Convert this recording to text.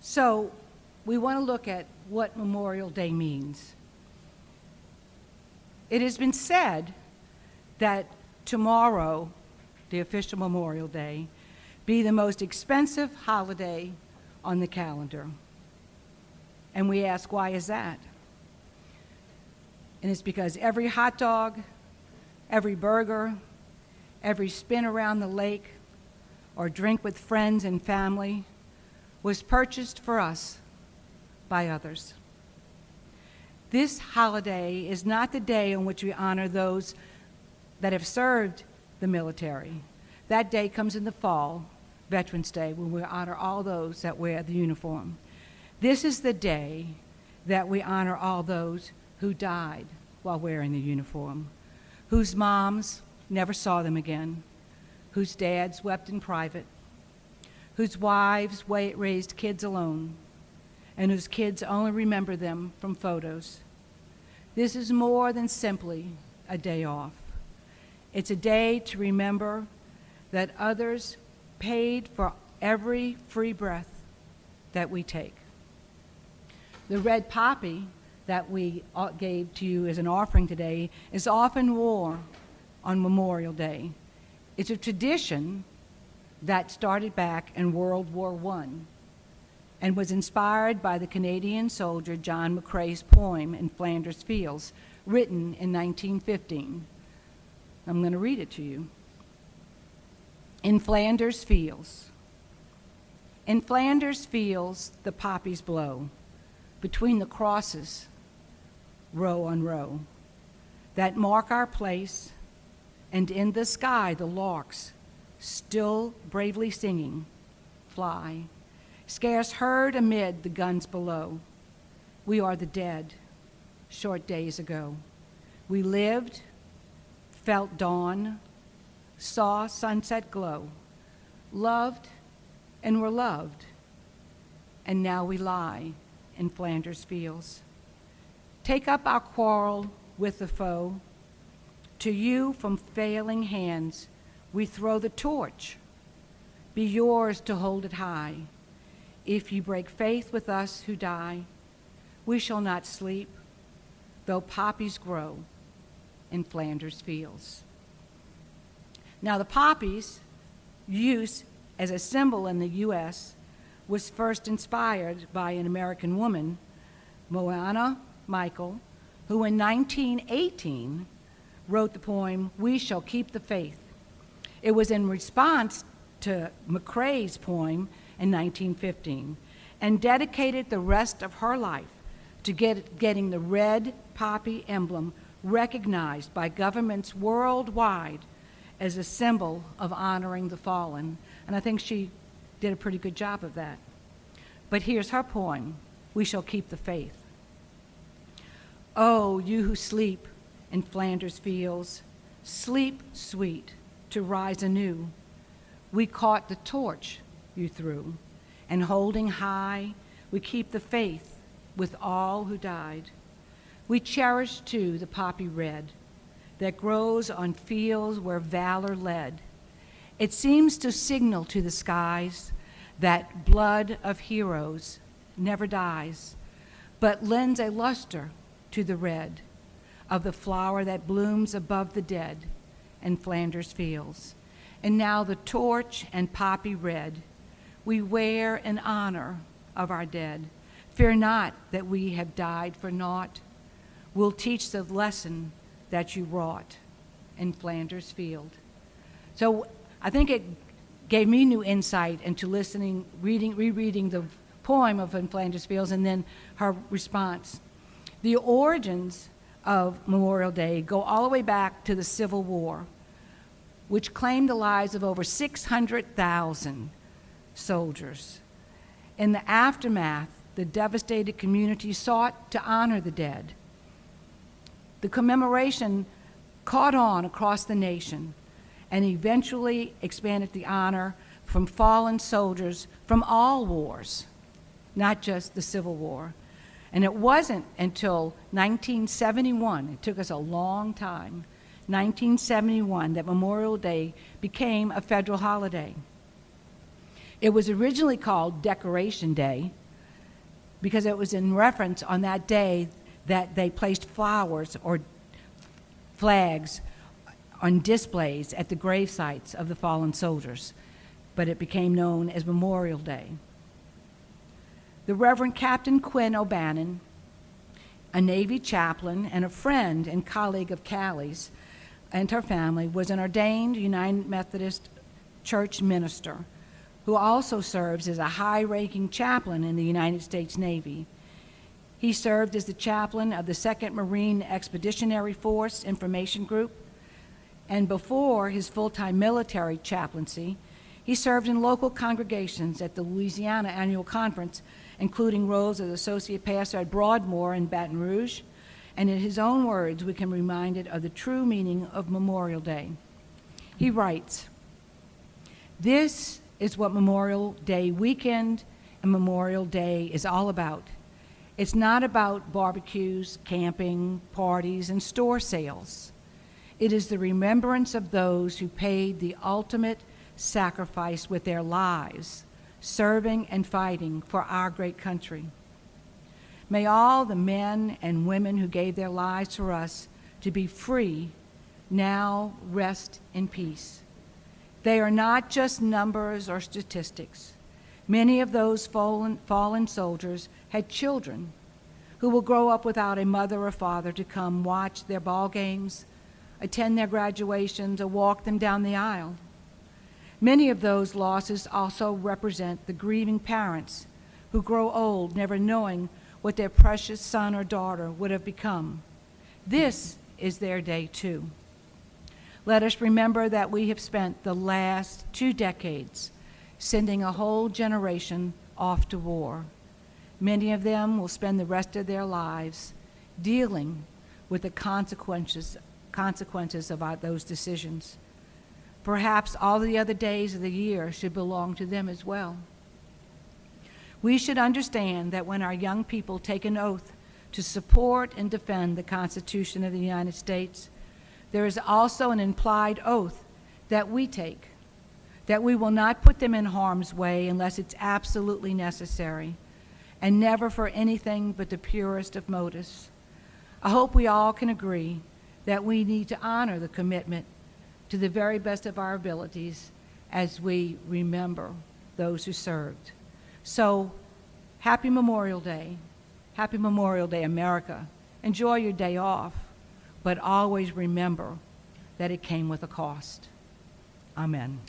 So we want to look at what Memorial Day means. It has been said that tomorrow, the official Memorial Day, be the most expensive holiday on the calendar. And we ask, why is that? And it's because every hot dog, every burger, every spin around the lake, or drink with friends and family was purchased for us by others. This holiday is not the day on which we honor those that have served the military. That day comes in the fall, Veterans Day, when we honor all those that wear the uniform. This is the day that we honor all those who died while wearing the uniform, whose moms never saw them again, whose dads wept in private, whose wives raised kids alone, and whose kids only remember them from photos. This is more than simply a day off. It's a day to remember that others paid for every free breath that we take. The red poppy that we gave to you as an offering today is often worn on Memorial Day. It's a tradition that started back in World War I and was inspired by the Canadian soldier John McCrae's poem in Flanders Fields, written in 1915. I'm going to read it to you. In Flanders Fields. In Flanders Fields, the poppies blow between the crosses, row on row, that mark our place, and in the sky the larks, still bravely singing, fly, scarce heard amid the guns below. We are the dead, short days ago. We lived, felt dawn, saw sunset glow, loved and were loved, and now we lie in Flanders Fields. Take up our quarrel with the foe. To you from failing hands we throw the torch. Be yours to hold it high. If you break faith with us who die, we shall not sleep, though poppies grow in Flanders Fields. Now the poppy's use as a symbol in the U.S. was first inspired by an American woman, Moana Michael, who in 1918 wrote the poem, We Shall Keep the Faith. It was in response to McCrae's poem in 1915 and dedicated the rest of her life to getting the red poppy emblem recognized by governments worldwide as a symbol of honoring the fallen. And I think she did a pretty good job of that. But here's her poem, We Shall Keep the Faith. Oh, you who sleep in Flanders Fields, sleep sweet to rise anew. We caught the torch you threw, and holding high, we keep the faith with all who died. We cherish too the poppy red that grows on fields where valor led. It seems to signal to the skies that blood of heroes never dies, but lends a luster to the red of the flower that blooms above the dead in Flanders Fields. And now the torch and poppy red we wear in honor of our dead. Fear not that we have died for naught. We'll teach the lesson that you wrought in Flanders Field. So I think it gave me new insight into listening, rereading the poem of In Flanders Fields and then her response. The origins of Memorial Day go all the way back to the Civil War, which claimed the lives of over 600,000 soldiers. In the aftermath, the devastated community sought to honor the dead. The commemoration caught on across the nation and eventually expanded the honor from fallen soldiers from all wars, not just the Civil War. And it wasn't until 1971, it took us a long time, 1971, that Memorial Day became a federal holiday. It was originally called Decoration Day, because it was in reference on that day that they placed flowers or flags on displays at the grave sites of the fallen soldiers, but it became known as Memorial Day. The Reverend Captain Quinn O'Bannon, a Navy chaplain and a friend and colleague of Callie's and her family, was an ordained United Methodist Church minister who also serves as a high-ranking chaplain in the United States Navy. He served as the chaplain of the 2nd Marine Expeditionary Force Information Group, and before his full-time military chaplaincy, he served in local congregations at the Louisiana Annual Conference, including roles as associate pastor at Broadmoor in Baton Rouge, and in his own words, we can be reminded of the true meaning of Memorial Day. He writes, "This is what Memorial Day weekend and Memorial Day is all about. It's not about barbecues, camping, parties, and store sales. It is the remembrance of those who paid the ultimate sacrifice with their lives, serving and fighting for our great country. May all the men and women who gave their lives for us to be free now rest in peace. They are not just numbers or statistics. Many of those fallen soldiers had children who will grow up without a mother or father to come watch their ball games, attend their graduations, or walk them down the aisle. Many of those losses also represent the grieving parents who grow old, never knowing what their precious son or daughter would have become. This is their day too. Let us remember that we have spent the last 2 decades sending a whole generation off to war. Many of them will spend the rest of their lives dealing with the consequences of those decisions. Perhaps all the other days of the year should belong to them as well. We should understand that when our young people take an oath to support and defend the Constitution of the United States, there is also an implied oath that we take, that we will not put them in harm's way unless it's absolutely necessary, and never for anything but the purest of motives. I hope we all can agree that we need to honor the commitment to the very best of our abilities as we remember those who served. So, happy Memorial Day. Happy Memorial Day, America. Enjoy your day off, but always remember that it came with a cost. Amen.